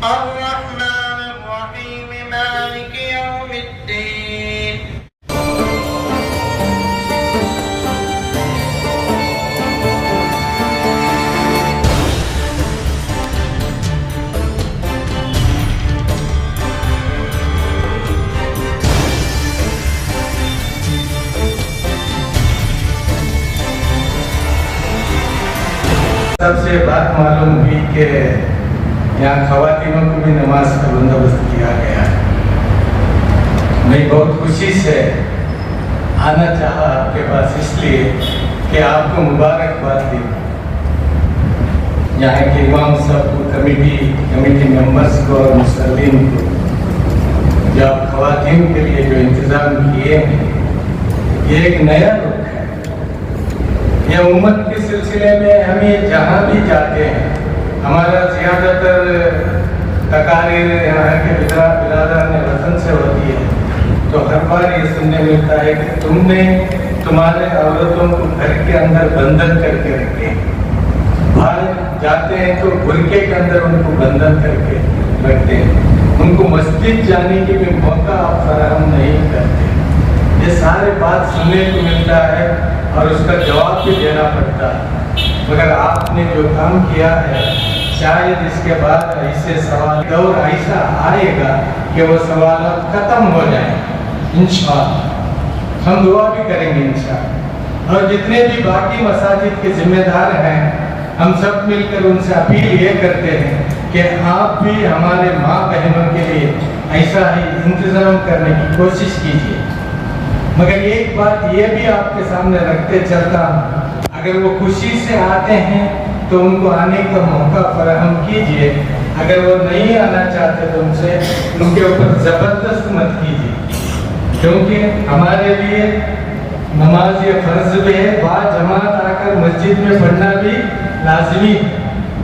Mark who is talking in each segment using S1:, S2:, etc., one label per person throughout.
S1: الرحمن الرحيم مالك يوم الدين
S2: سب سے بات معلوم ہوئی کہ یہاں خواتینوں کو بھی نماز کا بندوبست کیا گیا ہے۔ میں بہت خوشی سے آنا چاہا آپ کے پاس اس لیے کہ آپ کو مبارکباد دی، یہاں کے امام صاحب کو، کمیٹی ممبرس کو اور مصلین کو، جو آپ خواتین کے لیے جو انتظام کیے ہیں، یہ ایک نیا رخ ہے۔ یہ امت کے سلسلے میں ہمیں جہاں بھی جاتے ہیں، ہمارا زیادہ تر تقاریر یہاں کے برادران وطن سے ہوتی ہے، تو ہر بار یہ سننے ملتا ہے کہ تم نے تمہارے عورتوں کو گھر کے اندر بندھن کر کے رکھے، باہر جاتے ہیں تو برقعے کے اندر ان کو بندھن کر کے رکھتے ہیں، ان کو مسجد جانے کی بھی موقع آپ فراہم نہیں کرتے۔ یہ سارے بات سننے کو ملتا ہے اور اس کا جواب بھی دینا پڑتا ہے، مگر آپ نے جو کام کیا ہے، شاید اس کے بعد ایسے سوال دور ایسا آئے گا کہ وہ سوالات ختم ہو جائیں انشاءاللہ۔ ہم دعا بھی کریں گے انشاءاللہ، اور جتنے بھی باقی مساجد کے ذمہ دار ہیں، ہم سب مل کر ان سے اپیل یہ کرتے ہیں کہ آپ بھی ہمارے ماں بہنوں کے لیے ایسا ہی انتظام کرنے کی کوشش کیجیے۔ مگر ایک بات یہ بھی آپ کے سامنے رکھتے چلتا ہوں، اگر وہ خوشی سے آتے ہیں تو ان کو آنے کا موقع فراہم کیجیے، اگر وہ نہیں آنا چاہتے تو ان کے اوپر زبردست مت کیجیے، کیونکہ ہمارے لیے نماز یہ فرض بھی ہے، با جماعت آ کر مسجد میں پڑھنا بھی لازمی ہے۔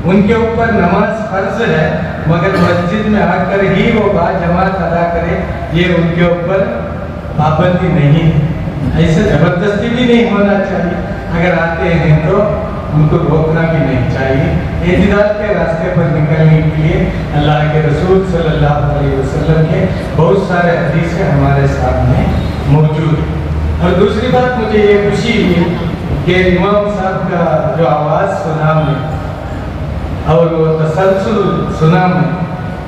S2: ان کے اوپر نماز فرض ہے، مگر مسجد میں آ کر ہی وہ با جماعت ادا کرے، یہ ان کے اوپر پابندی نہیں ہے۔ ایسے زبردستی بھی نہیں ہونا چاہیے، اگر آتے ہیں تو ان کو روکنا بھی نہیں چاہیے۔ اعتدال کے راستے پر نکلنے کے لیے اللہ کے رسول صلی اللہ علیہ وسلم کے بہت سارے حدیثیں ہمارے سامنے موجود ہیں۔ اور دوسری بات مجھے یہ خوشی ہوئی کہ امام صاحب کا جو آواز سنا میں اور وہ تسلسل سنا میں،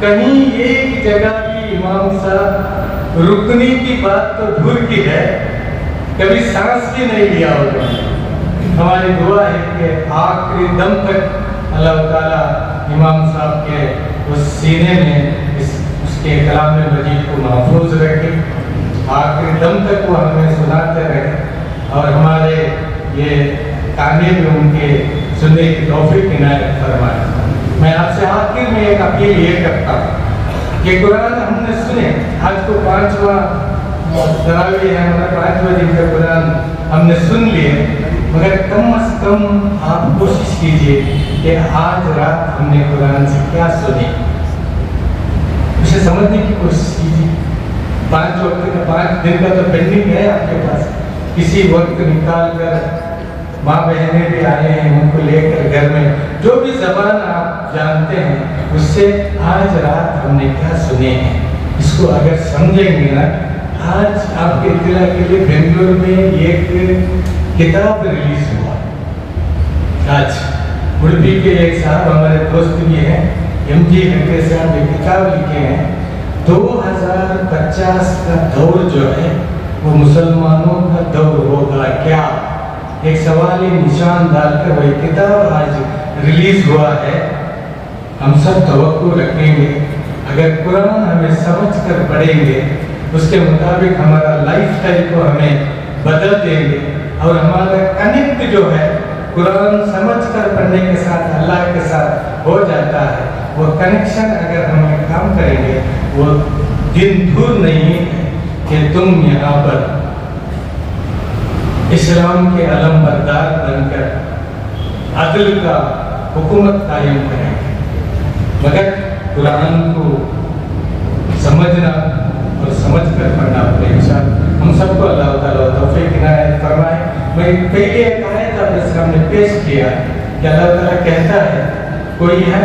S2: کہیں ایک جگہ بھی امام صاحب رکنے کی بات تو دور کی ہے، کبھی سانس بھی نہیں لیا ہوگا۔ ہماری دعا ہے کہ آخری دم تک اللہ تعالیٰ امام صاحب کے اس سینے میں اس کے کلام مجید کو محفوظ رکھے، آخری دم تک وہ ہمیں سناتے رہے، اور ہمارے یہ کانے میں ان کے سننے کی توفیق عنایت فرمائے۔ میں آپ سے آخر میں ایک اپیل یہ کرتا ہوں کہ قرآن ہم نے سنے، آج کو 5واں تراویح ہے، مگر 5واں دن کا قرآن ہم نے سن لیے، مگر کم از کم آپ کوشش کیجئے کہ آج رات ہم نے قرآن سے کیا سنے، اسے سمجھنے کی کوشش کیجئے۔ 5 وقت کا 5 دن کا تو پینڈنگ ہے آپ کے پاس، کسی وقت نکال کر ماں بہنیں بھی آئے ہیں، ان کو لے کر گھر میں جو بھی زبان آپ جانتے ہیں اس سے آج رات ہم نے کیا سنے ہیں، اس کو اگر سمجھیں گے نا۔ آج آپ کے اطلاع کے لیے بنگلور میں ایک کتاب ریلیز ہوا، آج اڑپی کے ایک صاحب ہمارے دوست بھی ہیں، ایم جی ہنگے صاحب، ایک کتاب لکھے ہیں 2050 کا دور جو ہے وہ مسلمانوں کا دور ہوگا کیا، ایک سوالی نشان ڈال کر وہی کتاب آج ریلیز ہوا ہے۔ ہم سب توقع رکھیں گے، اگر قرآن ہمیں سمجھ کر پڑھیں گے، اس کے مطابق ہمارا لائف سٹائل کو ہمیں بدل دیں گے، اور ہمارا کنیکٹ جو ہے قرآن سمجھ کر پڑھنے کے ساتھ اللہ کے ساتھ ہو جاتا ہے، وہ کنیکشن اگر ہمیں کام کریں گے، وہ دن دور نہیں ہے کہ تم یہاں پر اسلام کے علم بردار بن کر عدل کا حکومت قائم کریں گے، مگر قرآن کو سمجھنا اور سمجھ کر پڑھنا پڑے گا۔ ہم سب کو اللہ تعالیٰ توفیق عنایت فرمائے۔ میں پہلے ایک آیت آپ کے سامنے پیش کیا کہ اللہ تعالیٰ کہتا ہے، کوئی ہے